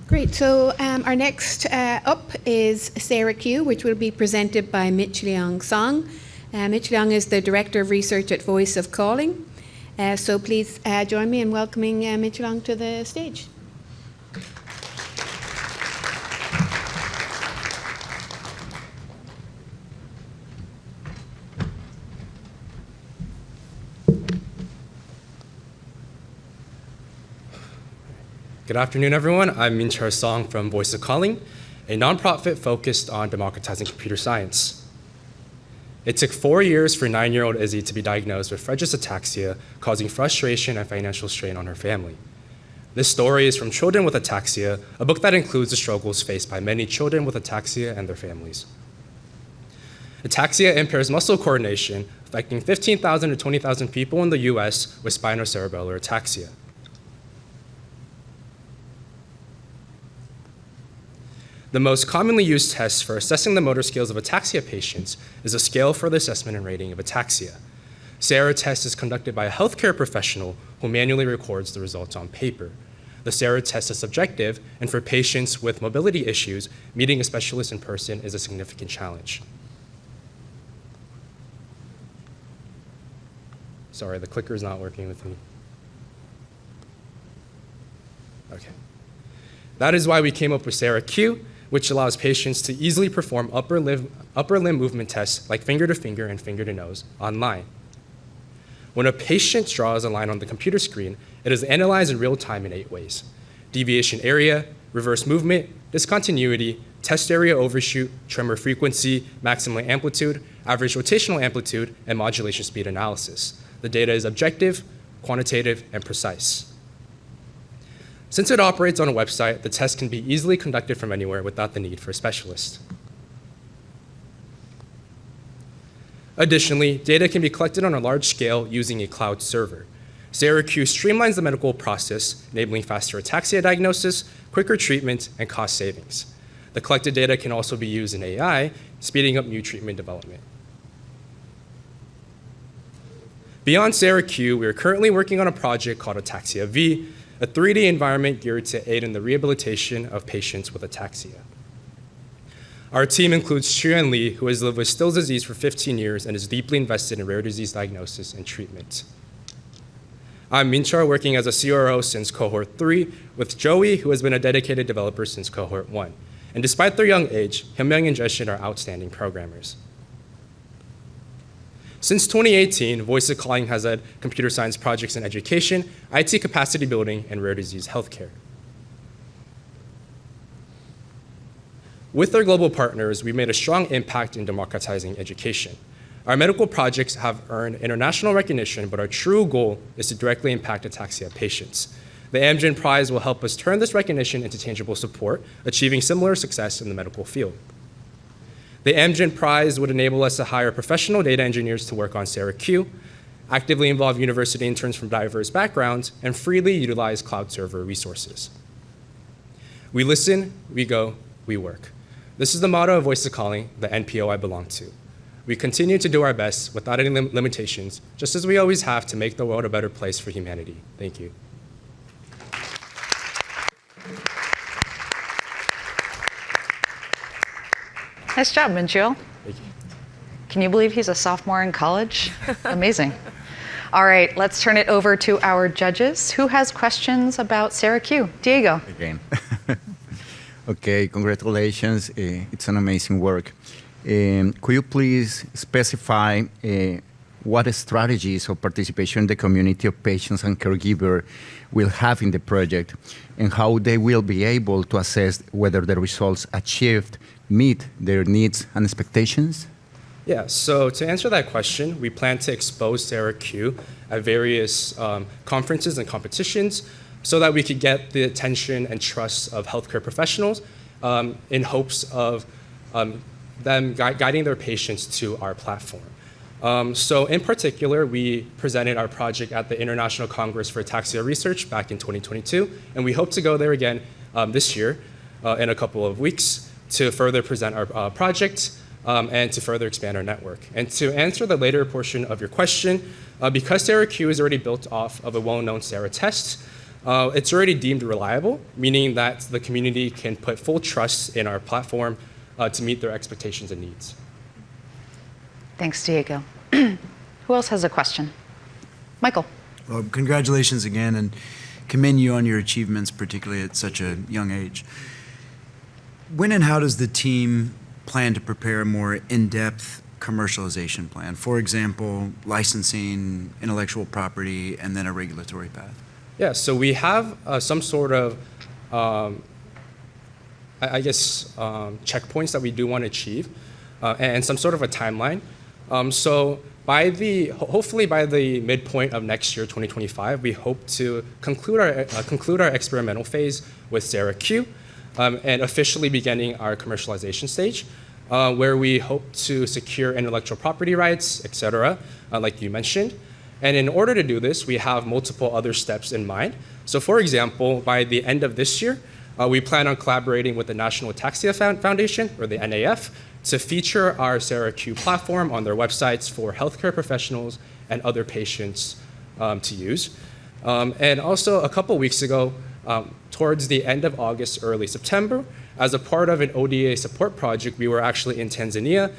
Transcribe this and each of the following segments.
Great. So our next up is Sarah Q, which will be presented by Mincheol Song. Mincheol is the Director of Research at Voice of Calling. So please join me in welcoming Mincheol to the stage. Good afternoon, everyone. I'm Mincheol Song from Voice of Calling, a nonprofit focused on democratizing computer science. It took 4 years for 9-year-old Izzy to be diagnosed with Friedreich's ataxia, causing frustration and financial strain on her family. This story is from Children with Ataxia, a book that includes the struggles faced by many children with ataxia and their families. Ataxia impairs muscle coordination, affecting 15,000 to 20,000 people in the US with spinocerebellar ataxia. The most commonly used test for assessing the motor skills of ataxia patients is a scale for the assessment and rating of ataxia. SARA test is conducted by a healthcare professional who manually records the results on paper. The SARA test is subjective, and for patients with mobility issues, meeting a specialist in person is a significant challenge. Sorry, the clicker is not working with me. Okay. That is why we came up with SARA Q, which allows patients to easily perform upper limb movement tests like finger to finger and finger to nose online. When a patient draws a line on the computer screen, it is analyzed in real time in 8 ways: deviation area, reverse movement, discontinuity, test area overshoot, tremor frequency, maximum amplitude, average rotational amplitude, and modulation speed analysis. The data is objective, quantitative, and precise. Since it operates on a website, the test can be easily conducted from anywhere without the need for a specialist. Additionally, data can be collected on a large scale using a cloud server. SARA Q streamlines the medical process, enabling faster ataxia diagnosis, quicker treatment, and cost savings. The collected data can also be used in AI, speeding up new treatment development. Beyond SARA Q, we are currently working on a project called Ataxia V, a 3D environment geared to aid in the rehabilitation of patients with ataxia. Our team includes Xuan Li, who has lived with Still's disease for 15 years and is deeply invested in rare disease diagnosis and treatment. I'm Mincheol, working as a CRO since cohort 3, with Joey, who has been a dedicated developer since cohort 1. And despite their young age, Hyunmyoung and Jeshin are outstanding programmers. Since 2018, Voice of Calling has led computer science projects in education, IT capacity building, and rare disease healthcare. With our global partners, we made a strong impact in democratizing education. Our medical projects have earned international recognition, but our true goal is to directly impact ataxia patients. The Amgen Prize will help us turn this recognition into tangible support, achieving similar success in the medical field. The Amgen Prize would enable us to hire professional data engineers to work on SARA Q, actively involve university interns from diverse backgrounds, and freely utilize cloud server resources. We listen, we go, we work. This is the motto of Voice of Calling, the NPO I belong to. We continue to do our best without any limitations, just as we always have, to make the world a better place for humanity. Thank you. Nice job, Mincheol. Thank you. Can you believe he's a sophomore in college? Amazing. All right, let's turn it over to our judges. Who has questions about SARA Q? Diego. Again. Okay, congratulations. It's an amazing work. Could you please specify what strategies of participation in the community of patients and caregivers will have in the project, and how they will be able to assess whether the results achieved meet their needs and expectations? Yeah, so to answer that question, we plan to expose SARA Q at various conferences and competitions so that we could get the attention and trust of healthcare professionals in hopes of them guiding their patients to our platform. So in particular, we presented our project at the International Congress for Ataxia Research back in 2022, and we hope to go there again this year in a couple of weeks to further present our project and to further expand our network. And to answer the later portion of your question, because SARA Q is already built off of a well-known SARA test, it's already deemed reliable, meaning that the community can put full trust in our platform to meet their expectations and needs. Thanks, Diego. Who else has a question? Michael. Well, congratulations again, and commend you on your achievements, particularly at such a young age. When and how does the team plan to prepare a more in-depth commercialization plan? For example, licensing, intellectual property, and then a regulatory path. Yeah, so we have some sort of, checkpoints that we do want to achieve, and some sort of a timeline. So hopefully by the midpoint of next year, 2025, we hope to conclude our experimental phase with SaraQ, and officially beginning our commercialization stage, where we hope to secure intellectual property rights, et cetera, like you mentioned. And in order to do this, we have multiple other steps in mind. So for example, by the end of this year, we plan on collaborating with the National Ataxia Foundation, or the NAF, to feature our SaraQ platform on their websites for healthcare professionals and other patients to use. And also a couple weeks ago, towards the end of August, early September, as a part of an ODA support project, we were actually in Tanzania.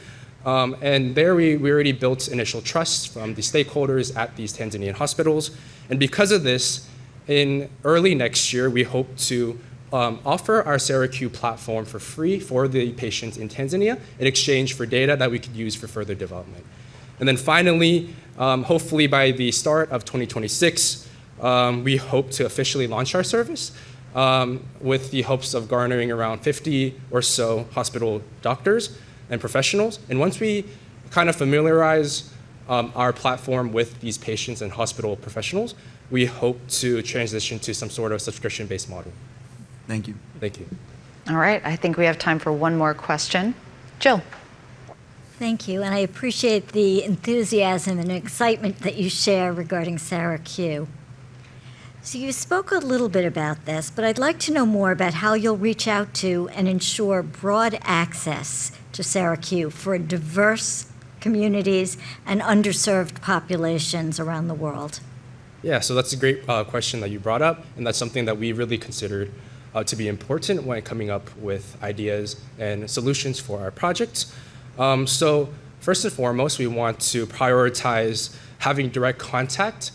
And there we already built initial trust from the stakeholders at these Tanzanian hospitals. And because of this, in early next year, we hope to offer our SaraQ platform for free for the patients in Tanzania in exchange for data that we could use for further development. And then finally, hopefully by the start of 2026, we hope to officially launch our service with the hopes of garnering around 50 or so hospital doctors and professionals. And once we kind of familiarize our platform with these patients and hospital professionals, we hope to transition to some sort of subscription-based model. Thank you. Thank you. All right, I think we have time for one more question. Jill. Thank you, and I appreciate the enthusiasm and excitement that you share regarding SaraQ. So you spoke a little bit about this, but I'd like to know more about how you'll reach out to and ensure broad access to SaraQ for diverse communities and underserved populations around the world. Yeah, so that's a great question that you brought up, and that's something that we really considered to be important when coming up with ideas and solutions for our projects. So first and foremost, we want to prioritize having direct contact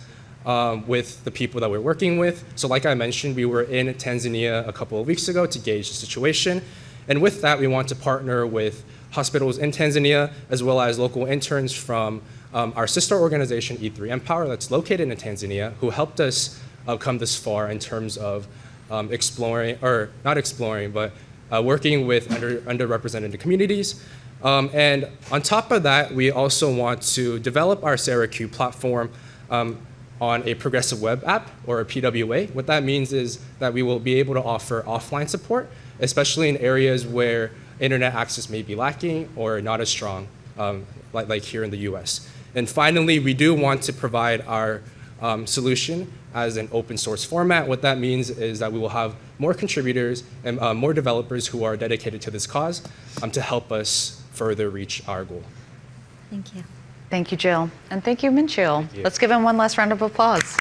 with the people that we're working with. So like I mentioned, we were in Tanzania a couple of weeks ago to gauge the situation. And with that, we want to partner with hospitals in Tanzania, as well as local interns from our sister organization, E3 Empower, that's located in Tanzania, who helped us come this far in terms of working with underrepresented communities. And on top of that, we also want to develop our SaraQ platform on a progressive web app, or a PWA. What that means is that we will be able to offer offline support, especially in areas where internet access may be lacking or not as strong, like here in the US. And finally, we do want to provide our solution as an open source format. What that means is that we will have more contributors and more developers who are dedicated to this cause to help us further reach our goal. Thank you. Thank you, Jill. And thank you, Mincheol. Thank you. Let's give him one last round of applause.